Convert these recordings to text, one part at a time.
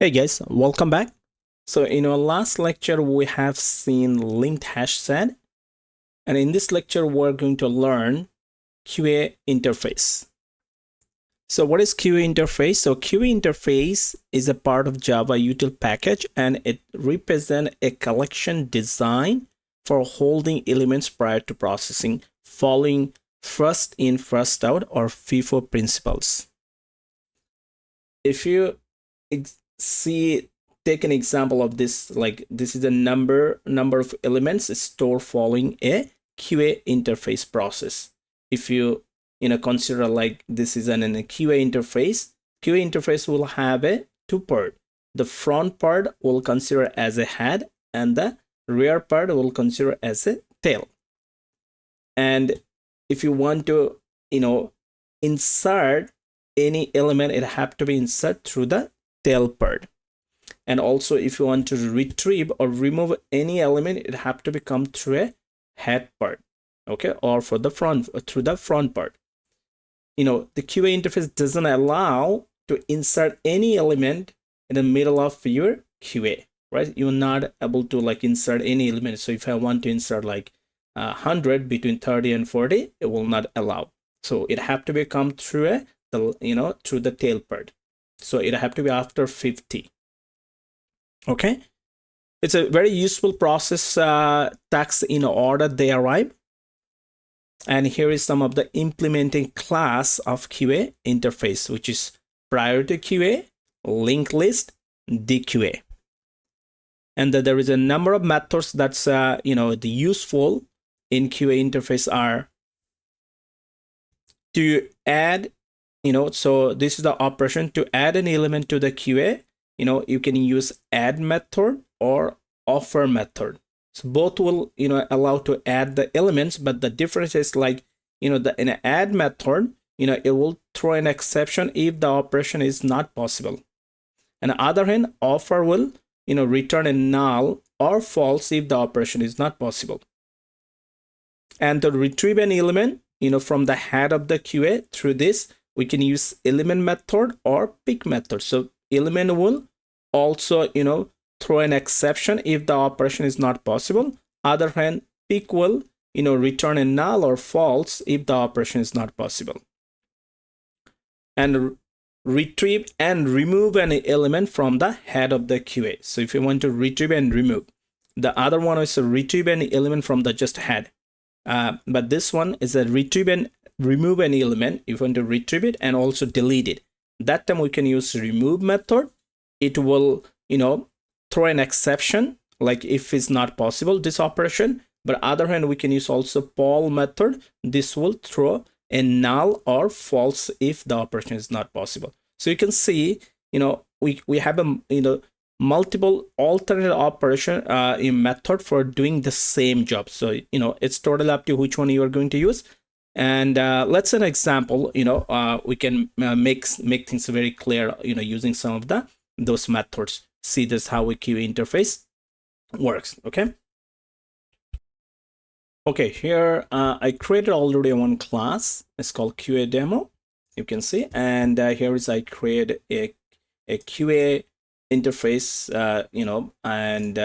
Hey guys, welcome back. So in our last lecture, we have seen LinkedHashSet, and in this lecture, we're going to learn QA interface. So what is QA interface? So QA interface is a part of java.util package, and it represents a collection design for holding elements prior to processing, following first in, first out, or FIFO principles. If you see, take an example of this, like this is a number of elements stored following a QA interface process. If you consider like this is a QA interface will have a two part. The front part will consider as a head, and the rear part will consider as a tail. And if you want to insert any element, it have to be inserted through the tail part. And also if you want to retrieve or remove any element, it have to become through a head part, okay, or for the front, through the front part. The QA interface doesn't allow to insert any element in the middle of your QA, right? You're not able to like insert any element. So if I want to insert like 100 between 30 and 40, it will not allow. So it have to become through through the tail part. So it have to be after 50. Okay, it's a very useful process. Tags in order they arrive. And here is some of the implementing class of QA interface, which is prior to QA, linked list, DQA. And that there is a number of methods that's the useful in QA interface are to add, so this is the operation to add an element to the QA. You can use add method or offer method. So both will allow to add the elements, but the difference is like in an add method, it will throw an exception if the operation is not possible. And on the other hand, offer will return a null or false if the operation is not possible. And to retrieve an element from the head of the QA, through this we can use element method or pick method. So element will also throw an exception if the operation is not possible. Other hand, pick will return a null or false if the operation is not possible. And retrieve and remove an element from the head of the QA. So if you want to retrieve and remove, the other one is to retrieve an element from the just head. But this one is a retrieve and remove an element. If you want to retrieve it and also delete it, that time we can use remove method. It will throw an exception like if it's not possible this operation. But other hand, we can use also poll method. This will throw a null or false if the operation is not possible. So you can see we have a multiple alternate operation in method for doing the same job. So it's totally up to which one you are going to use. And let's an example. We can make things very clear using some of those methods. See this how a QA interface works. Okay, here I created already one class. It's called QA demo. You can see, and here is I create a QA interface, and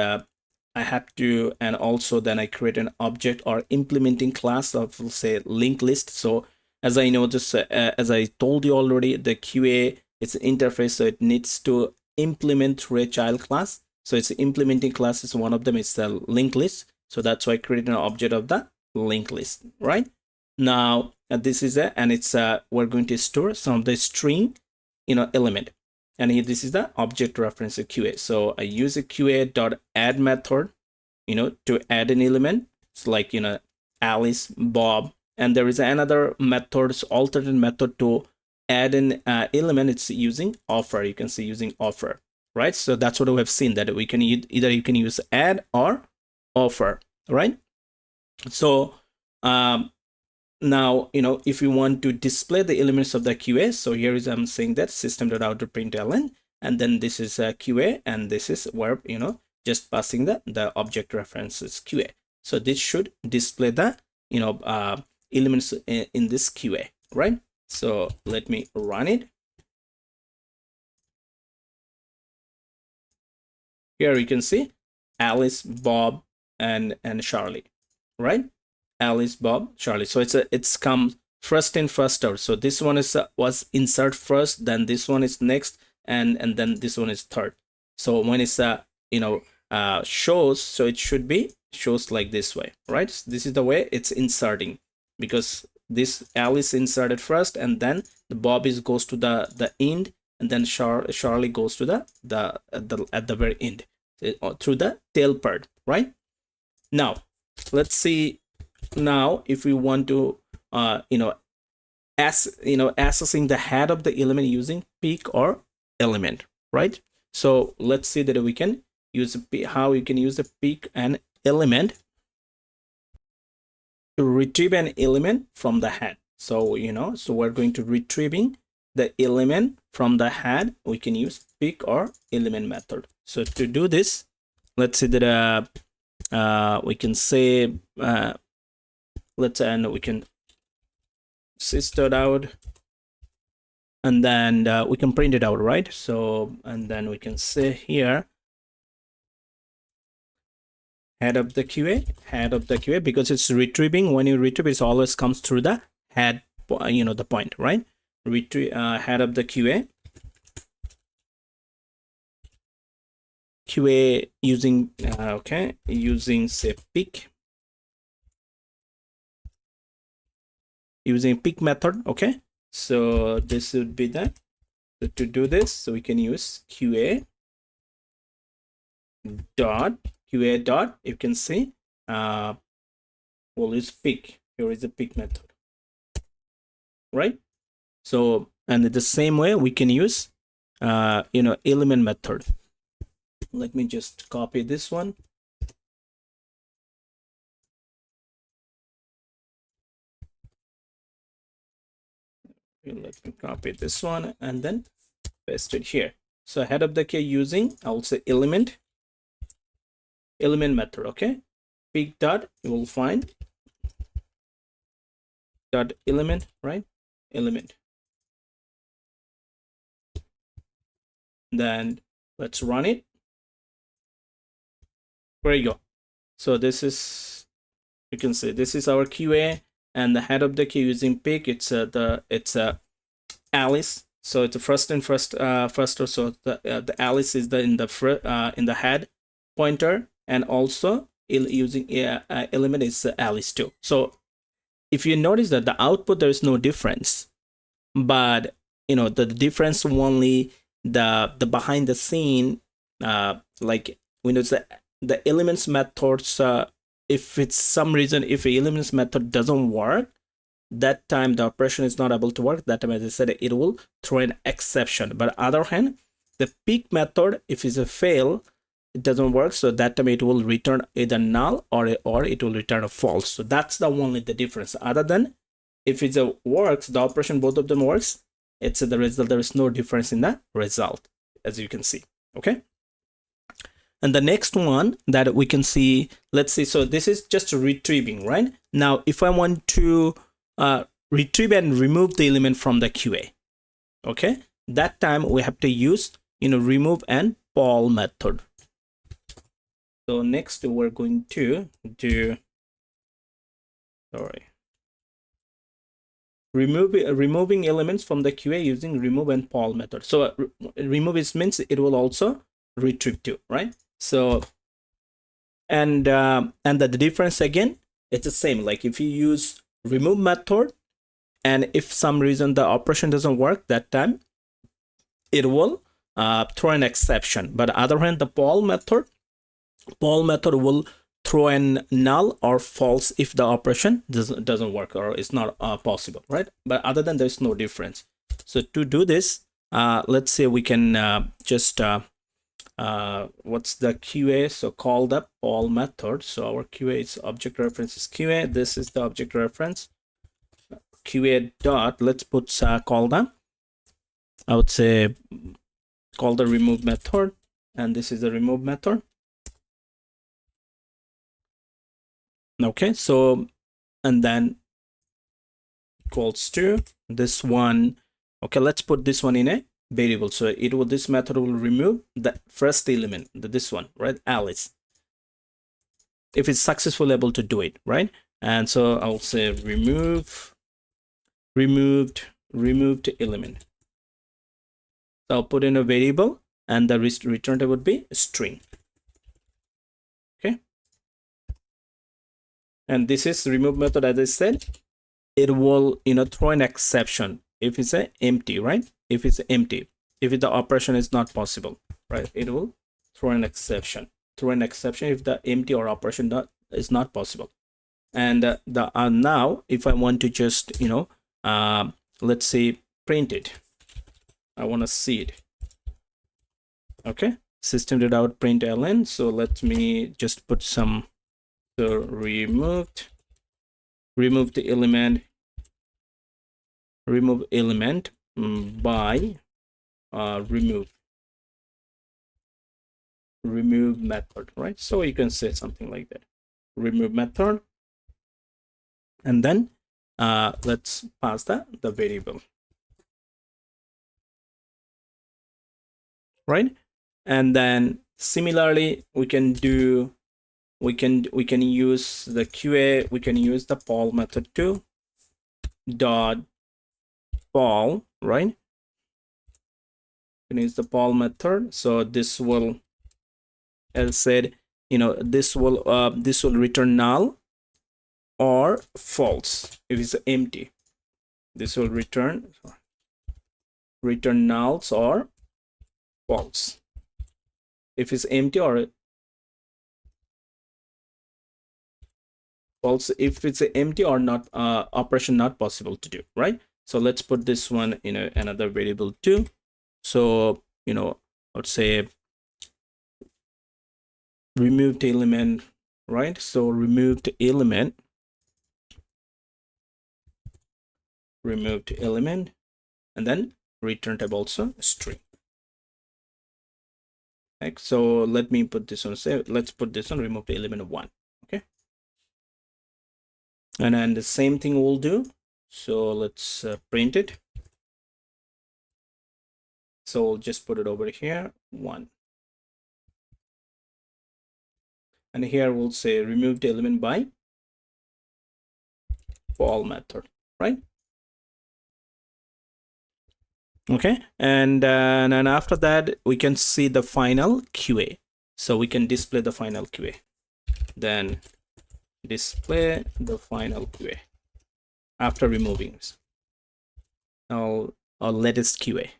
I have to, and also then I create an object or implementing class of, we'll say, linked list. So as I know this, as I told you already, the QA, it's an interface, so it needs to implement through a child class. So it's implementing class is one of them. It's the linked list. So that's why I created an object of the linked list, right? Now this is and it's we're going to store some of the string element, and here this is the object reference to QA. So I use a QA.add method to add an element. It's like Alice, Bob, and there is another method, alternate method to add an element. It's using offer. You can see using offer, right? So that's what we have seen, that we can either you can use add or offer, right? So now if you want to display the elements of the QA, so here is I'm saying that system.out.println, and then this is a QA, and this is where just passing the object references QA. So this should display the elements in this QA, right? So let me run it. Here you can see Alice, Bob, and Charlie, right? Alice, Bob, Charlie. So it's come first in, first out. So this one is was insert first, then this one is next, and then this one is third. So when it's shows, so it should be shows like this way, right? So this is the way it's inserting, because this Alice inserted first, and then the Bob is goes to the end, and then Charlie goes to at the very end through the tail part, right? Now let's see. Now if we want to accessing the head of the element using peak or element, right? So let's see that we can use how you can use the peak and element to retrieve an element from the head. So so we're going to retrieving the element from the head. We can use peak or element method. So to do this, let's see that we can say we can sys out, and then we can print it out, right? So and then we can say here head of the QA, because it's retrieving. When you retrieve, it always comes through the head, the point, right? Retrieve head of the QA using using say peak, using peak method. Okay, so this would be the to do this. So we can use QA dot you can see we'll use peak. Here is the peak method, right? So and the same way we can use element method. Let me just copy this one. Let me copy this one and then paste it here. So head of the key using, I will say element method. Okay, peak dot, you will find dot element, right? Element. Then let's run it. There you go. So this is, you can see this is our QA, and the head of the queue using peak. It's Alice. So it's a first and first. So the Alice is in the head pointer, and also using element is Alice too. So if you notice that the output, there is no difference, but the difference only the behind the scene, like when it's the elements methods, if it's some reason, if the elements method doesn't work, that time the operation is not able to work. That time, as I said, it will throw an exception. But other hand, the peak method, if it's a fail, it doesn't work, so that time it will return either null or it will return a false. So that's the only the difference. Other than if it works, the operation, both of them works, it's the result. There is no difference in the result, as you can see. Okay. And the next one that we can see, let's see. So this is just retrieving, right? Now, if I want to retrieve and remove the element from the QA, okay, that time we have to use remove and poll method. So next we're going to do removing elements from the QA using remove and poll method. So remove is means it will also retrieve too, right? So and the difference again, it's the same. Like if you use remove method, and if some reason the operation doesn't work, that time it will throw an exception. But other hand, the poll method will throw an null or false if the operation doesn't work or is not possible, right? But other than, there's no difference. So to do this, let's say we can just what's the QA? So call the poll method. So our QA is object reference is QA. This is the object reference QA dot. Let's put call the, I would say call the remove method, and this is the remove method. Okay, so and then equals to this one. Okay, let's put this one in a variable. So this method will remove the first element, this one, right, Alice, if it's successfully able to do it, right? And so I'll say removed element. So I'll put in a variable, and the return type would be string. Okay, and this is remove method. As I said, it will throw an exception if it's a empty, right? If it's empty, if the operation is not possible, right, it will throw an exception if the empty or operation is not possible. And now if I want to just let's say print it, I want to see it. Okay, system.out println. So let me just put some, so remove the element, by remove method, right? So you can say something like that, remove method, and then let's pass the variable, right? And then similarly we can use the QA, we can use the poll method too, dot poll, right? You can use the poll method. So this will, as I said, this will return null or false if it's empty. This will return nulls or false if it's empty, or false if it's empty or not, operation not possible to do, right? So let's put this one in another variable too. So let's say removed element, right? So removed element, and then return type also string. Okay, so let me put this on, say let's put this on remove the element of 1. Okay, and then the same thing we'll do. So let's print it. So we'll just put it over here, 1, and here we'll say remove the element by poll method, right? Okay, and then after that we can see the final QA. So we can display the final QA, then display the final QA after removing this. Now latest QA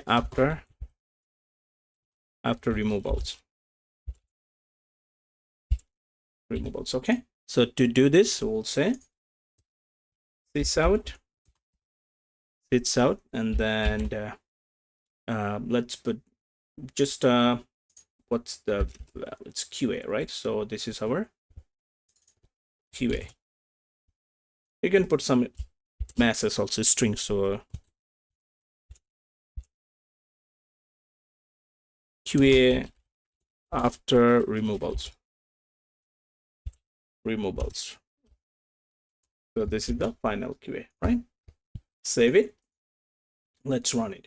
after removals. Okay, so to do this we'll say sits out, and then let's put just what's the, it's QA, right? So this is our QA. You can put some masses also, strings. So QA after removals. So this is the final QA, right? Save it. Let's run it.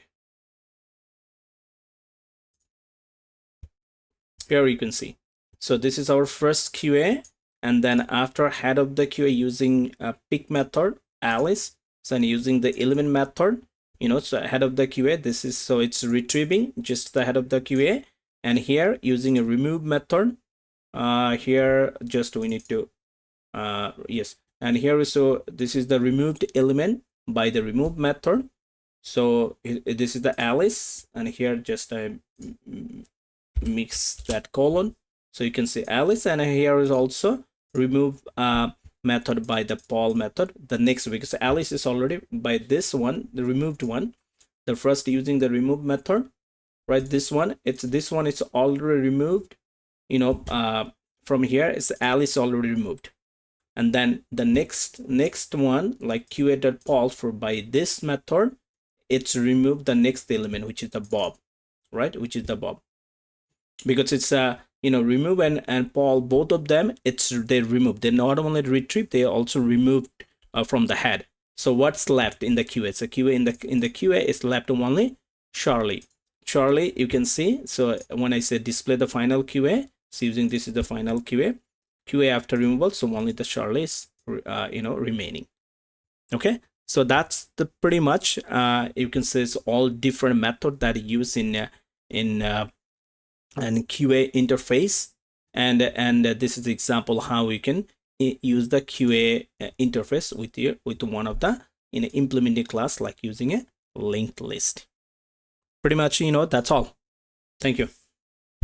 Here you can see. So this is our first QA, and then after head of the QA using a pick method, Alice, so I'm using the element method, so head of the QA, this is, so it's retrieving just the head of the QA, and here using a remove method, here just we need to yes, and here, so this is the removed element by the remove method. So this is the Alice, and here just I mix that colon, so you can see Alice, and here is also remove method by the poll method, the next, because Alice is already by this one, the removed one, the first using the remove method, right? This one it's already removed, from here is Alice already removed, and then the next one, like QA.poll, for by this method it's removed the next element, which is the Bob, right? Because it's remove and poll, both of them, they remove, they not only retrieve, they also removed from the head. So what's left in the QA? So QA in the QA is left only Charlie. Charlie, you can see. So when I say display the final QA, so using this is the final QA. QA after removal, so only the Charlie is remaining. Okay, so that's the pretty much you can say it's all different method that you use in QA interface, and this is the example how you can use the QA interface with one of the implementing class, like using a linked list. Pretty much, that's all. Thank you.